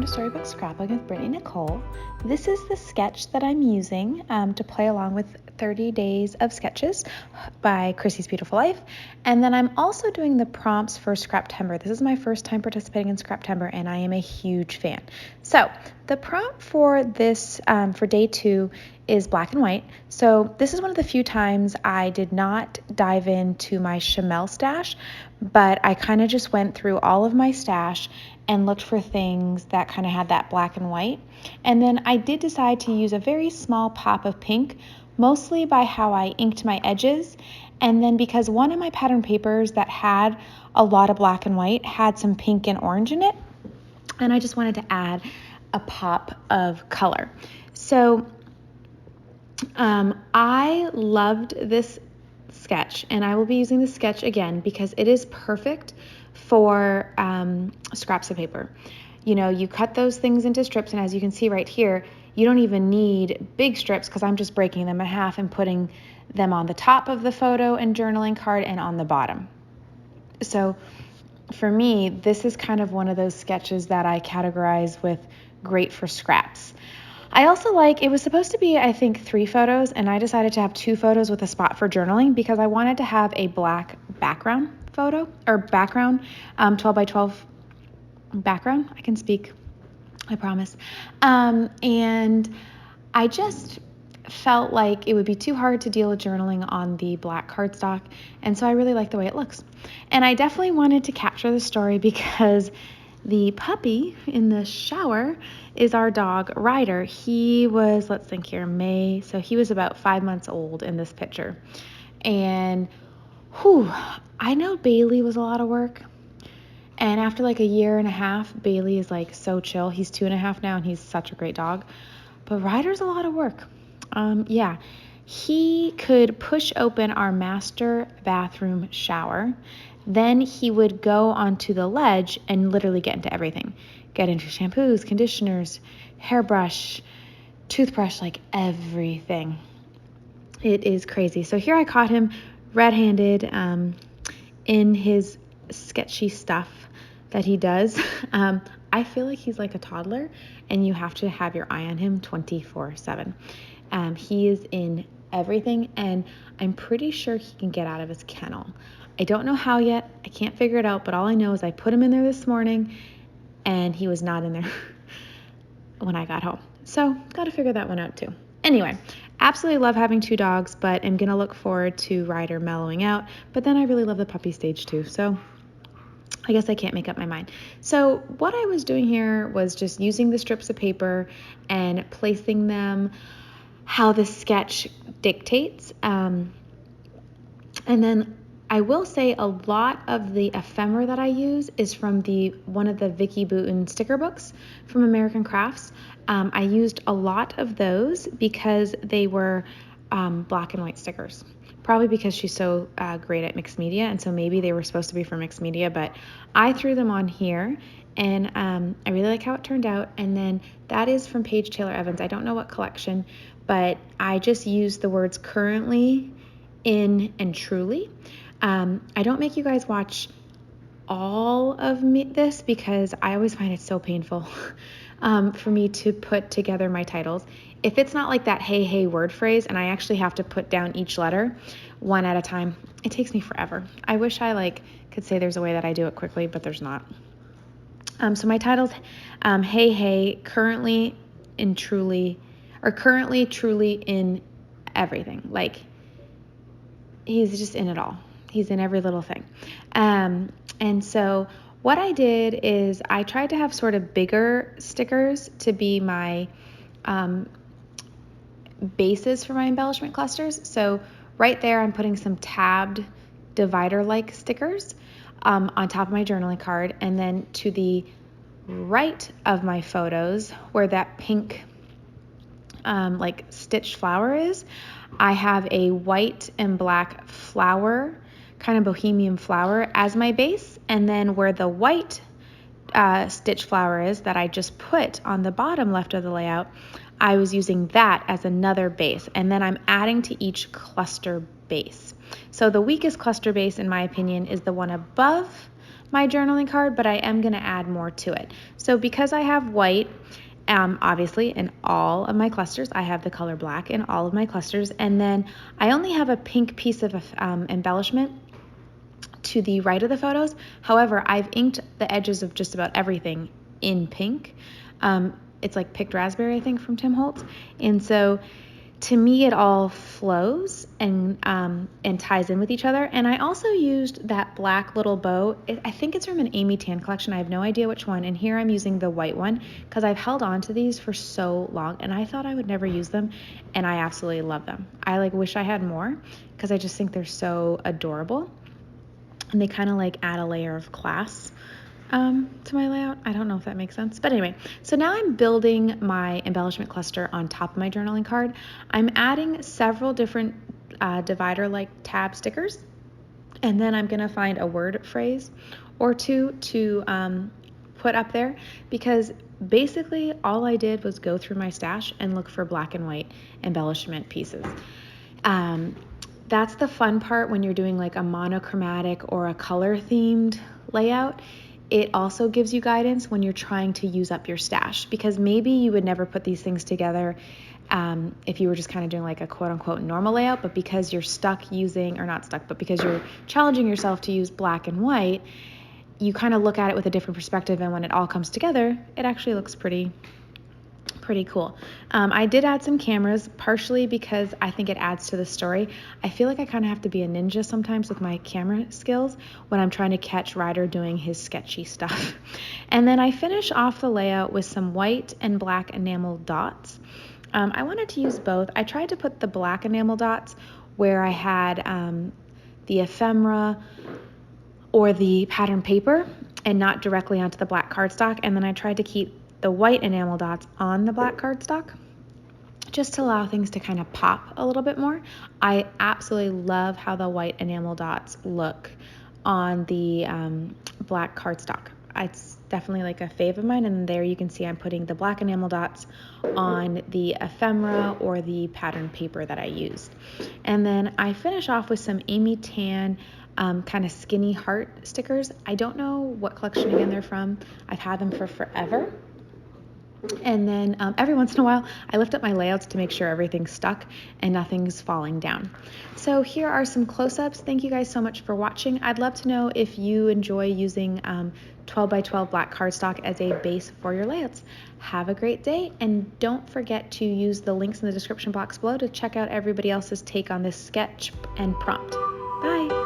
to Storybook Scrapbooking with Brittany and Nicole. This is the sketch that I'm using to play along with 30 Days of Sketches by Chrissy's Beautiful Life. And then I'm also doing the prompts for Scraptember. This is my first time participating in Scraptember, and I am a huge fan. So the prompt for this, for day 2, is black and white. So this is one of the few times I did not dive into my Chamel stash, but I kind of just went through all of my stash and looked for things that kind of had that black and white. And then I did decide to use a very small pop of pink, mostly by how I inked my edges. And then because one of my pattern papers that had a lot of black and white had some pink and orange in it, and I just wanted to add a pop of color. So I loved this sketch, and I will be using this sketch again because it is perfect for scraps of paper. You know, you cut those things into strips, and as you can see right here, you don't even need big strips because I'm just breaking them in half and putting them on the top of the photo and journaling card and on the bottom. So for me, this is kind of one of those sketches that I categorize with great for scraps. I also like, it was supposed to be, I think, 3 photos, and I decided to have 2 photos with a spot for journaling because I wanted to have a black background photo, or background, 12 by 12 background. I can speak, I promise. And I just felt like it would be too hard to deal with journaling on the black cardstock, and so I really like the way it looks. And I definitely wanted to capture the story because the puppy in the shower is our dog, Ryder. He was, let's think here, May. So he was about 5 months old in this picture. And I know Bailey was a lot of work. And after like a year and a half, Bailey is like so chill. He's 2.5 now, and he's such a great dog. But Ryder's a lot of work. Yeah. He could push open our master bathroom shower. Then he would go onto the ledge and literally get into everything. Get into shampoos, conditioners, hairbrush, toothbrush, like everything. It is crazy. So here I caught him red-handed in his sketchy stuff that he does. I feel like he's like a toddler, and you have to have your eye on him 24/7. He is in everything, and I'm pretty sure he can get out of his kennel. I don't know how yet. I can't figure it out, but all I know is I put him in there this morning, and he was not in there when I got home. So got to figure that one out too. Anyway, absolutely love having 2 dogs, but I'm going to look forward to Ryder mellowing out. But then I really love the puppy stage too. So I guess I can't make up my mind. So what I was doing here was just using the strips of paper and placing them how the sketch dictates. And then I will say a lot of the ephemera that I use is from one of the Vicky Booten sticker books from American Crafts. I used a lot of those because they were black and white stickers. Probably because she's so great at mixed media, and so maybe they were supposed to be for mixed media, but I threw them on here, and I really like how it turned out. And then that is from Paige Taylor Evans. I don't know what collection, but I just used the words currently, in, and truly. I don't make you guys watch all of this because I always find it so painful for me to put together my titles. If it's not like that hey word phrase, and I actually have to put down each letter one at a time, it takes me forever. I wish I could say there's a way that I do it quickly, but there's not. So my titles, hey, currently, in truly, or currently, truly, in everything. Like, he's just in it all. He's in every little thing. And so what I did is I tried to have sort of bigger stickers to be my bases for my embellishment clusters. So right there, I'm putting some tabbed divider-like stickers on top of my journaling card. And then to the right of my photos, where that pink stitched flower is, I have a white and black flower, kind of bohemian flower, as my base. And then where the white stitch flower is that I just put on the bottom left of the layout, I was using that as another base. And then I'm adding to each cluster base. So the weakest cluster base, in my opinion, is the one above my journaling card, but I am going to add more to it. So because I have white, obviously in all of my clusters, I have the color black in all of my clusters, and then I only have a pink piece of embellishment to the right of the photos. However, I've inked the edges of just about everything in pink. It's like picked raspberry, I think, from Tim Holtz. And so to me, it all flows and ties in with each other. And I also used that black little bow. I think it's from an Amy Tan collection. I have no idea which one. And here I'm using the white one because I've held on to these for so long and I thought I would never use them. And I absolutely love them. I like wish I had more because I just think they're so adorable. And they kind of like add a layer of class to my layout. I don't know if that makes sense, but anyway, so now I'm building my embellishment cluster on top of my journaling card. I'm adding several different divider like tab stickers, and then I'm gonna find a word phrase or two to put up there, because basically all I did was go through my stash and look for black and white embellishment pieces. That's the fun part when you're doing like a monochromatic or a color themed layout. It also gives you guidance when you're trying to use up your stash, because maybe you would never put these things together if you were just kind of doing like a quote unquote normal layout, but because you're stuck using, or not stuck, but because you're challenging yourself to use black and white, you kind of look at it with a different perspective, and when it all comes together, it actually looks pretty cool. I did add some cameras, partially because I think it adds to the story. I feel like I kind of have to be a ninja sometimes with my camera skills when I'm trying to catch Ryder doing his sketchy stuff. And then I finish off the layout with some white and black enamel dots. I wanted to use both. I tried to put the black enamel dots where I had the ephemera or the pattern paper and not directly onto the black cardstock. And then I tried to keep the white enamel dots on the black cardstock just to allow things to kind of pop a little bit more. I absolutely love how the white enamel dots look on the black cardstock. It's definitely like a fave of mine, and there you can see I'm putting the black enamel dots on the ephemera or the pattern paper that I used. And then I finish off with some Amy Tan kind of skinny heart stickers. I don't know what collection again they're from. I've had them for forever. And then every once in a while, I lift up my layouts to make sure everything's stuck and nothing's falling down. So here are some close-ups. Thank you guys so much for watching. I'd love to know if you enjoy using 12 by 12 black cardstock as a base for your layouts. Have a great day, and don't forget to use the links in the description box below to check out everybody else's take on this sketch and prompt. Bye.